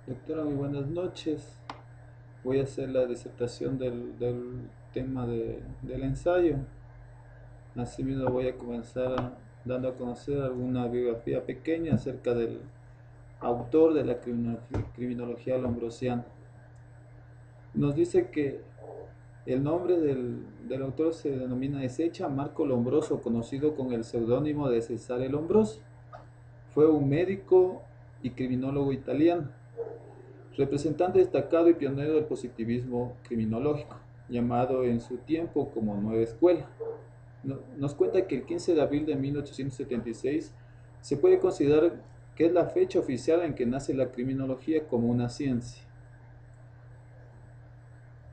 Doctora, muy buenas noches. Voy a hacer la disertación del tema del ensayo. Asimismo, voy a comenzar dando a conocer alguna biografía pequeña acerca del autor de la criminología lombrosiana. Nos dice que el nombre del autor se denomina Esecha Marco Lombroso, conocido con el seudónimo de Cesare Lombroso. Fue un médico y criminólogo italiano, representante destacado y pionero del positivismo criminológico, llamado en su tiempo como Nueva Escuela. Nos cuenta que el 15 de abril de 1876 se puede considerar que es la fecha oficial en que nace la criminología como una ciencia.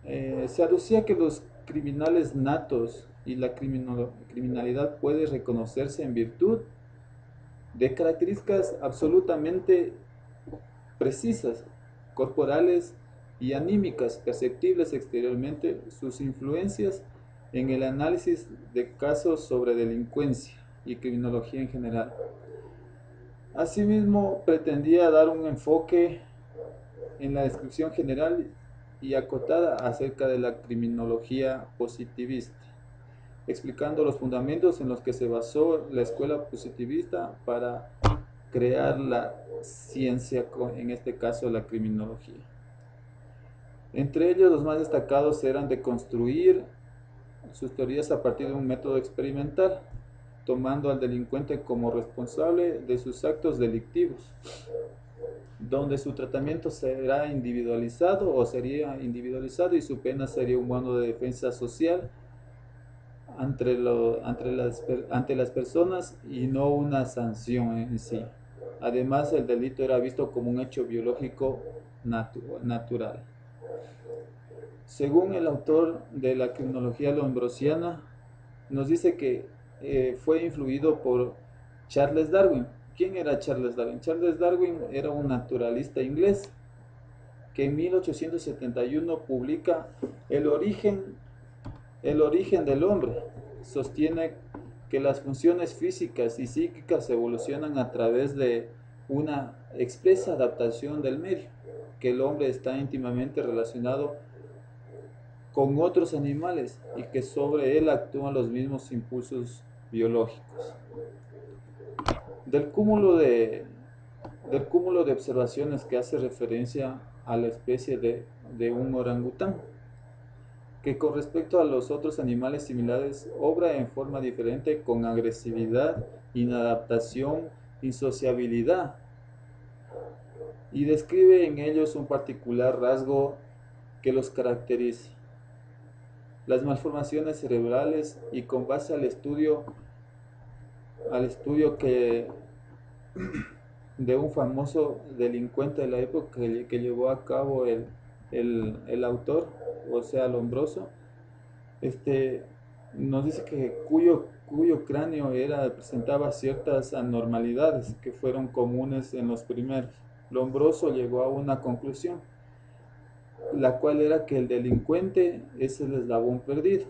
Se aducía que los criminales natos y la criminalidad puede reconocerse en virtud de características absolutamente precisas, corporales y anímicas perceptibles exteriormente, sus influencias en el análisis de casos sobre delincuencia y criminología en general. Asimismo, pretendía dar un enfoque en la descripción general y acotada acerca de la criminología positivista, explicando los fundamentos en los que se basó la escuela positivista para crear la ciencia, en este caso la criminología. Entre ellos, los más destacados eran de construir sus teorías a partir de un método experimental, tomando al delincuente como responsable de sus actos delictivos, donde su tratamiento será individualizado o sería individualizado y su pena sería un modo de defensa social ante las personas y no una sanción en sí. Además, el delito era visto como un hecho biológico natural. Según el autor de la criminología lombrosiana, nos dice que fue influido por Charles Darwin. ¿Quién era Charles Darwin? Charles Darwin era un naturalista inglés que en 1871 publica El origen, el origen del hombre. Sostiene que las funciones físicas y psíquicas evolucionan a través de una expresa adaptación del medio, que el hombre está íntimamente relacionado con otros animales y que sobre él actúan los mismos impulsos biológicos. Del cúmulo de, del cúmulo de observaciones que hace referencia a la especie de un orangután, que con respecto a los otros animales similares obra en forma diferente con agresividad, inadaptación, insociabilidad, y describe en ellos un particular rasgo que los caracteriza: las malformaciones cerebrales, y con base al estudio que de un famoso delincuente de la época que llevó a cabo el autor, o sea, Lombroso, este, nos dice que cuyo cráneo presentaba ciertas anormalidades que fueron comunes en los primeros. Lombroso llegó a una conclusión, la cual era que el delincuente es el eslabón perdido,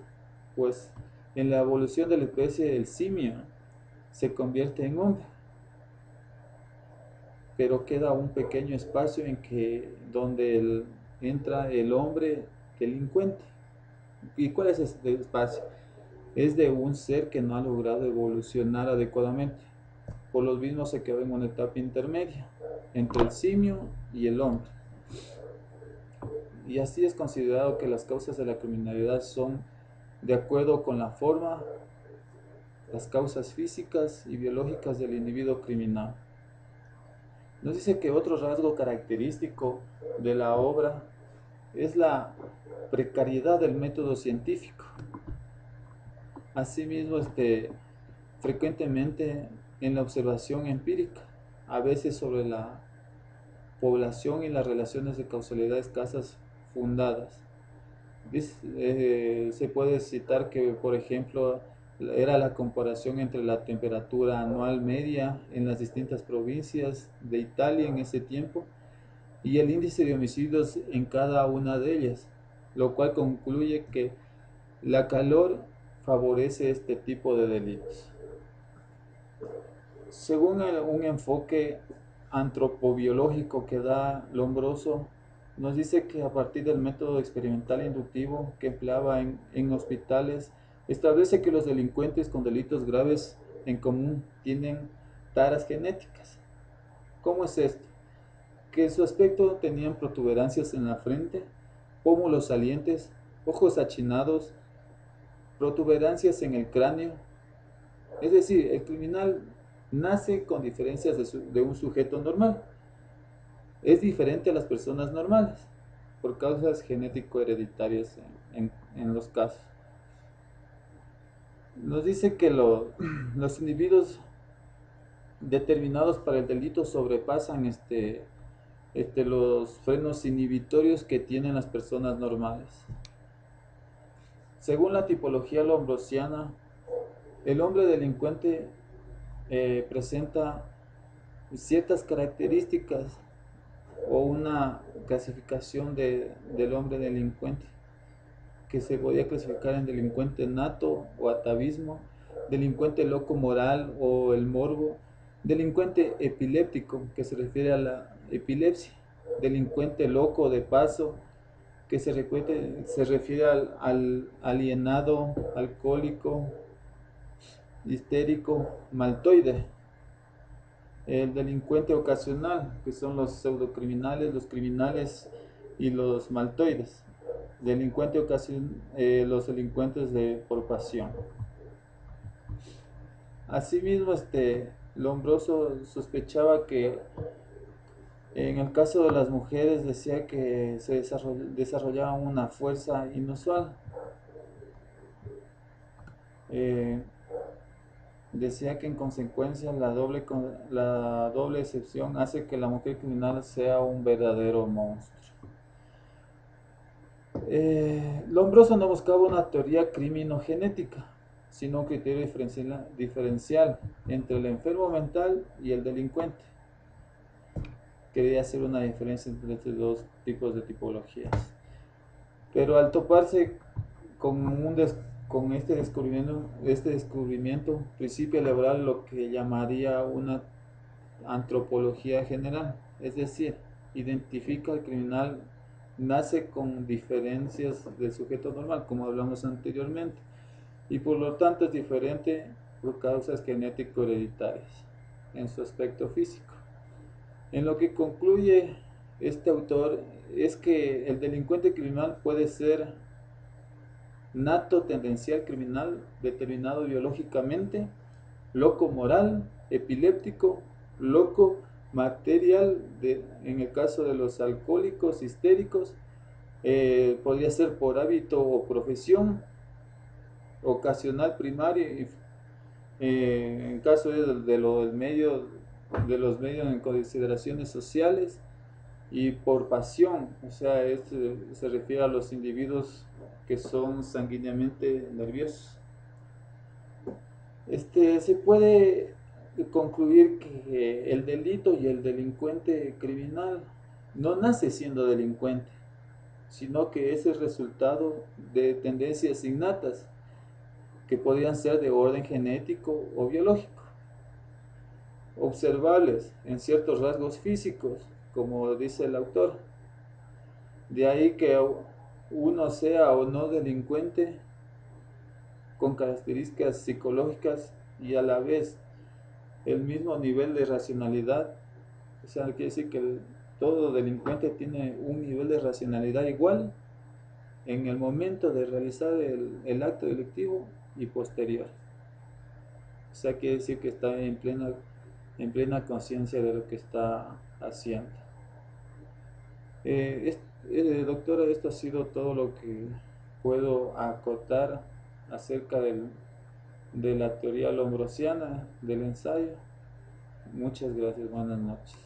pues en la evolución de la especie del simio se convierte en hombre, pero queda un pequeño espacio en que donde entra el hombre delincuente. ¿Y cuál es este espacio? Es de un ser que no ha logrado evolucionar adecuadamente. Por lo mismo se quedó en una etapa intermedia entre el simio y el hombre. Y así es considerado que las causas de la criminalidad son, de acuerdo con la forma, las causas físicas y biológicas del individuo criminal. Nos dice que otro rasgo característico de la obra es la precariedad del método científico. Asimismo, frecuentemente en la observación empírica, a veces sobre la población y las relaciones de causalidad escasas fundadas. Se puede citar que, por ejemplo, era la comparación entre la temperatura anual media en las distintas provincias de Italia en ese tiempo y el índice de homicidios en cada una de ellas, lo cual concluye que la calor favorece este tipo de delitos. Según un enfoque antropobiológico que da Lombroso nos dice que a partir del método experimental inductivo que empleaba en hospitales, establece que los delincuentes con delitos graves en común tienen taras genéticas. ¿Cómo es esto? Que en su aspecto tenían protuberancias en la frente, pómulos salientes, ojos achinados, protuberancias en el cráneo. Es decir, el criminal nace con diferencias de un sujeto normal. Es diferente a las personas normales por causas genético-hereditarias en los casos. Nos dice que los individuos determinados para el delito sobrepasan los frenos inhibitorios que tienen las personas normales. Según la tipología lombrosiana, el hombre delincuente presenta ciertas características o una clasificación del hombre delincuente que se podía clasificar en delincuente nato o atavismo, delincuente loco moral o el morbo, delincuente epiléptico que se refiere a la epilepsia, delincuente loco de paso que se refiere al alienado, alcohólico, histérico, maltoide. El delincuente ocasional, que son los pseudocriminales, los criminales y los maltoides. Delincuente los delincuentes por pasión. Asimismo, Lombroso sospechaba que en el caso de las mujeres decía que se desarrollaba una fuerza inusual. Decía que en consecuencia la doble excepción hace que la mujer criminal sea un verdadero monstruo. Lombroso no buscaba una teoría criminogenética, sino un criterio diferencial entre el enfermo mental y el delincuente. Quería hacer una diferencia entre estos dos tipos de tipologías. Pero al toparse con este descubrimiento, principio a elaborar lo que llamaría una antropología general, es decir, identifica al criminal, nace con diferencias del sujeto normal, como hablamos anteriormente, y por lo tanto es diferente por causas genético-hereditarias en su aspecto físico. En lo que concluye este autor es que el delincuente criminal puede ser nato tendencial criminal determinado biológicamente, loco moral, epiléptico, loco material, en el caso de los alcohólicos histéricos, podría ser por hábito o profesión, ocasional primario, en caso de los medios en consideraciones sociales, y por pasión, o sea, se refiere a los individuos que son sanguíneamente nerviosos. Se puede concluir que el delito y el delincuente criminal no nace siendo delincuente, sino que es el resultado de tendencias innatas que podrían ser de orden genético o biológico, observables en ciertos rasgos físicos, como dice el autor. De ahí que uno sea o no delincuente con características psicológicas y a la vez el mismo nivel de racionalidad. O sea, quiere decir que todo delincuente tiene un nivel de racionalidad igual en el momento de realizar el acto delictivo y posterior. O sea, quiere decir que está en plena conciencia de lo que está haciendo. Doctora, esto ha sido todo lo que puedo acotar acerca de la teoría lombrosiana del ensayo. Muchas gracias, buenas noches.